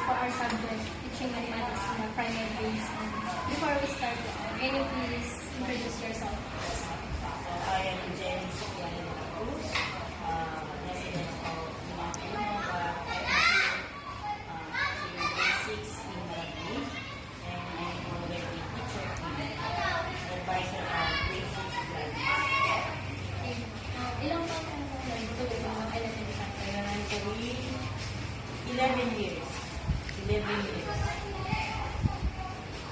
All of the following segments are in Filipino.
for our subject, teaching mathematics in the primary grades. And before we start, can you please introduce yourself? So, I am Jenny Sofiani de la Cruz, resident of Imapuno, I am teaching grade 6 in Malagui, and I am already teacher in advisor of grade 6 graduates. Ilang taon ka na nagtuloy ng mga elementary? Elementary, 11 years. 11 years.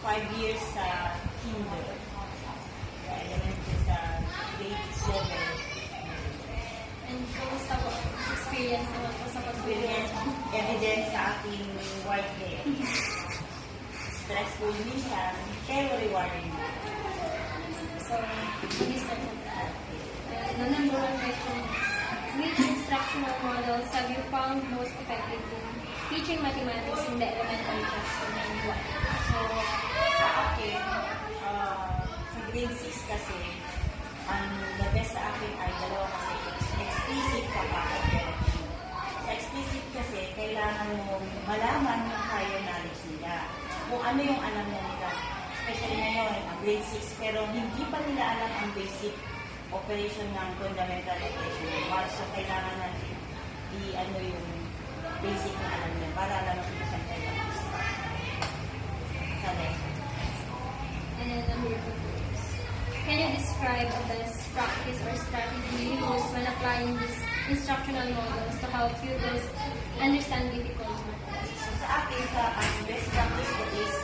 5 years sa kinder. Elementary sa grade 7. And kumusta po ang experience naman po sa Experience, evidence sa aking white hair. Stressful minsan, pero rewarding. So, please start with that. The number one question is, which instructional models have you found most effective in teaching mathematics in the elementary classroom and why? So, sa akin, sa grade 6 kasi, ang the best sa akin ay dalawa kasi explicit sa pattern. Sa explicit kasi, kailangan mo malaman yung higher knowledge nila. Kung ano yung alam na nila. Especially ngayon, grade 6, pero hindi pa nila alam ang basic operation ng fundamental equation. So, kailangan natin i-ano yung basic na alam nila para alam natin sa mathematics. Sa lesson. And then number two is, can you describe the best practice or strategy you use when applying these instructional models to help pupils understand difficult mathematics? So, sa akin, ang best practice ko is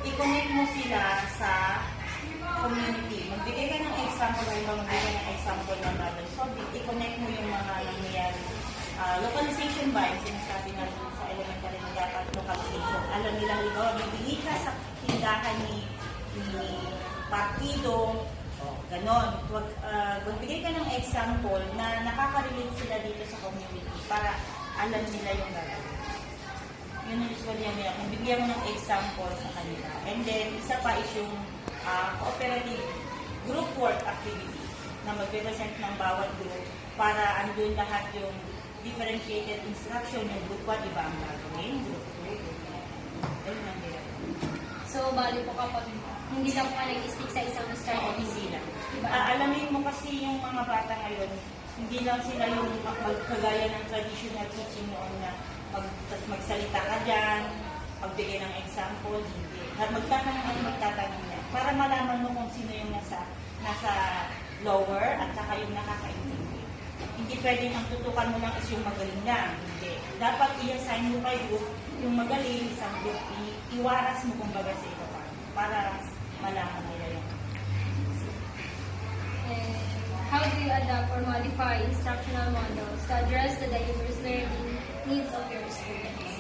i-connect mo sila sa community. Magbigay ka ng example o magbigay ka ng example ng problem solving. I-connect mo yung mga nangyayari. Localization ba, yung sinasabi natin sa elementary na dapat localization. Alam nilang ikaw, bibili ka sa tindahan ni partido, ganon. Magbigay ka ng example na nakaka-relate sila dito sa community para alam nila yung gagawin. Yun ang usually yung kung bigyan mo ng example sa kanila. And then, isa pa is yung cooperative group work activity na mag-represent ng bawat group para andun lahat yung differentiated instruction yung group 1, iba ang gagawin, group 2, group 3. Ayun ang hirap. So, bali po kapag hindi lang po ka nag-stick sa isang strategy sila. Diba? Alamin mo kasi yung mga bata ngayon, hindi lang sila yung magkagaya ng traditional teaching noon na magsalita ka dyan, magbigay ng example, hindi. Magtatanong at magtatanong niya. Para malaman mo kung sino yung nasa lower at saka yung nakakaintindi. Hindi pwedeng ang tutukan mo lang is yung magaling lang. Hindi. Dapat i-assign mo kay group yung magaling, isang group, iwaras mo kumbaga sa ito para malaman nila yung. And how do you adapt or modify instructional models to address the diverse learning needs of your students?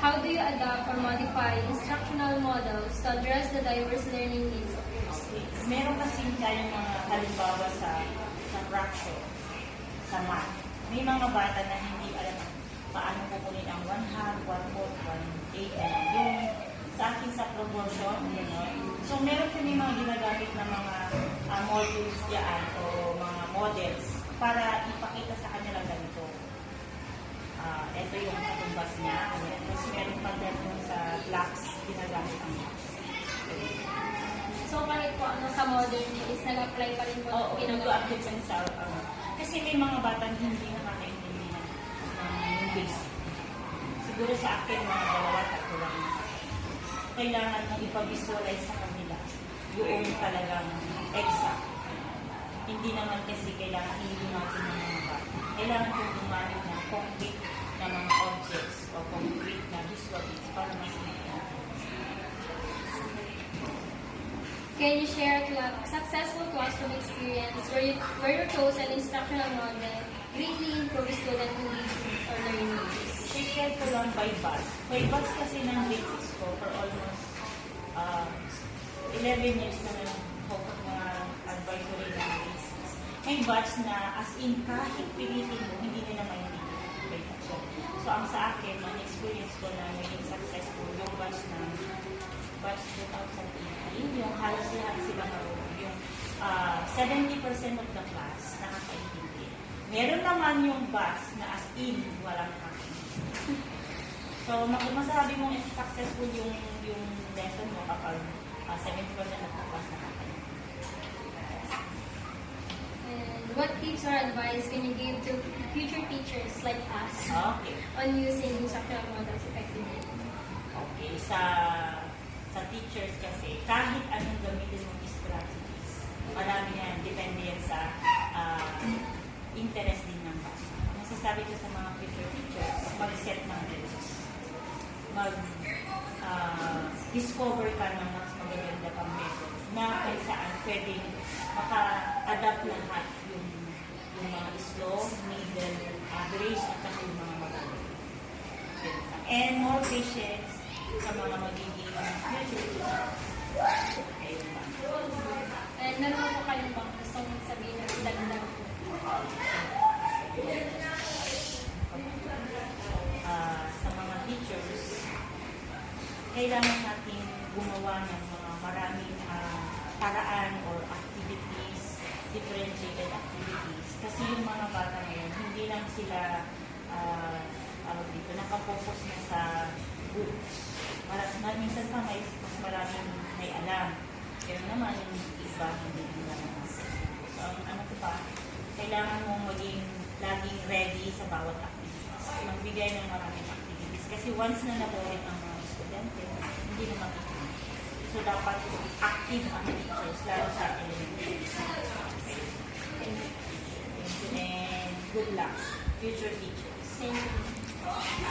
How do you adapt or modify instructional models to address the diverse learning needs of your students? Meron kasi tayong mga halimbawa sa fraction, sa math. May mga bata na hindi alam paano kukunin ang 1/2, 1/4, 1/8, yung sa akin sa proportion, So, meron kami mga ginagamit na mga modules diyan o mga models para ipakita sa kanila ganito. Ito yung katumbas niya. Tapos meron pa dyan sa blocks, ginagamit ang blocks. So, kahit po ano sa model niyo is nag-apply pa rin po Oo, ginagawa. nag-update sa kasi may mga batang hindi nakakaintindi ng yung basic. Siguro sa akin, mga 2-3 lang. Kailangan mong ipag-visualize sa kanila yung talagang exact. Hindi naman kasi kailangan hindi natin ng mga bata. Kailangan kong gumamit ng concrete na mga objects o concrete na visual aids para mas Can you share a successful classroom experience where you chose an instructional model greatly improve student engagement or learning needs? Share ko lang by batch. By batch kasi ng grade 6 ko for almost 11 years na nag-focus na advisory ng grade 6. May batch na as in kahit pilitin mo, hindi nila maintindihan. So ang sa akin, ang experience ko na naging successful yung batch na batch 2018, yung halos lahat sila marunong. Yung 70% of the class nakakaintindi. Meron naman yung batch na as in walang kakin. So So, masasabi mong successful yung lesson mo kapag 70% nagpapas na kayo. And what tips or advice can you give to future teachers like us Okay. on using instructional models effectively? Okay, sa teachers kasi, kahit anong gamitin mong strategies, marami yan, depende yan sa interest din ng bata. Masasabi ko sa mga future teachers, mag-set ng goals. Discover ka ng mas magaganda pang method na kung saan pwedeng maka-adapt lahat yung mga slow, middle, average, at saka yung mga magaling. And more patience sa mga magiging future teachers. Ayun lang. And meron po kayong bang gustong sabihin na dagdag po? Sa mga teachers, kailangan natin gumawa ng mga maraming paraan or activities, differentiated activities. Kasi yung mga bata ngayon, hindi lang sila nakafocus na sa books. Minsan pa mas maraming may alam. Pero naman yung iba hindi nila naman. So, ano ko pa, kailangan mong maging laging ready sa bawat activities. Magbigay ng maraming activities. Kasi once na naborin ang mga estudyante, hindi na makikita. So, dapat active ang teachers, lalo sa elementary. Okay. Thank you. And good luck, future teachers. Thank you.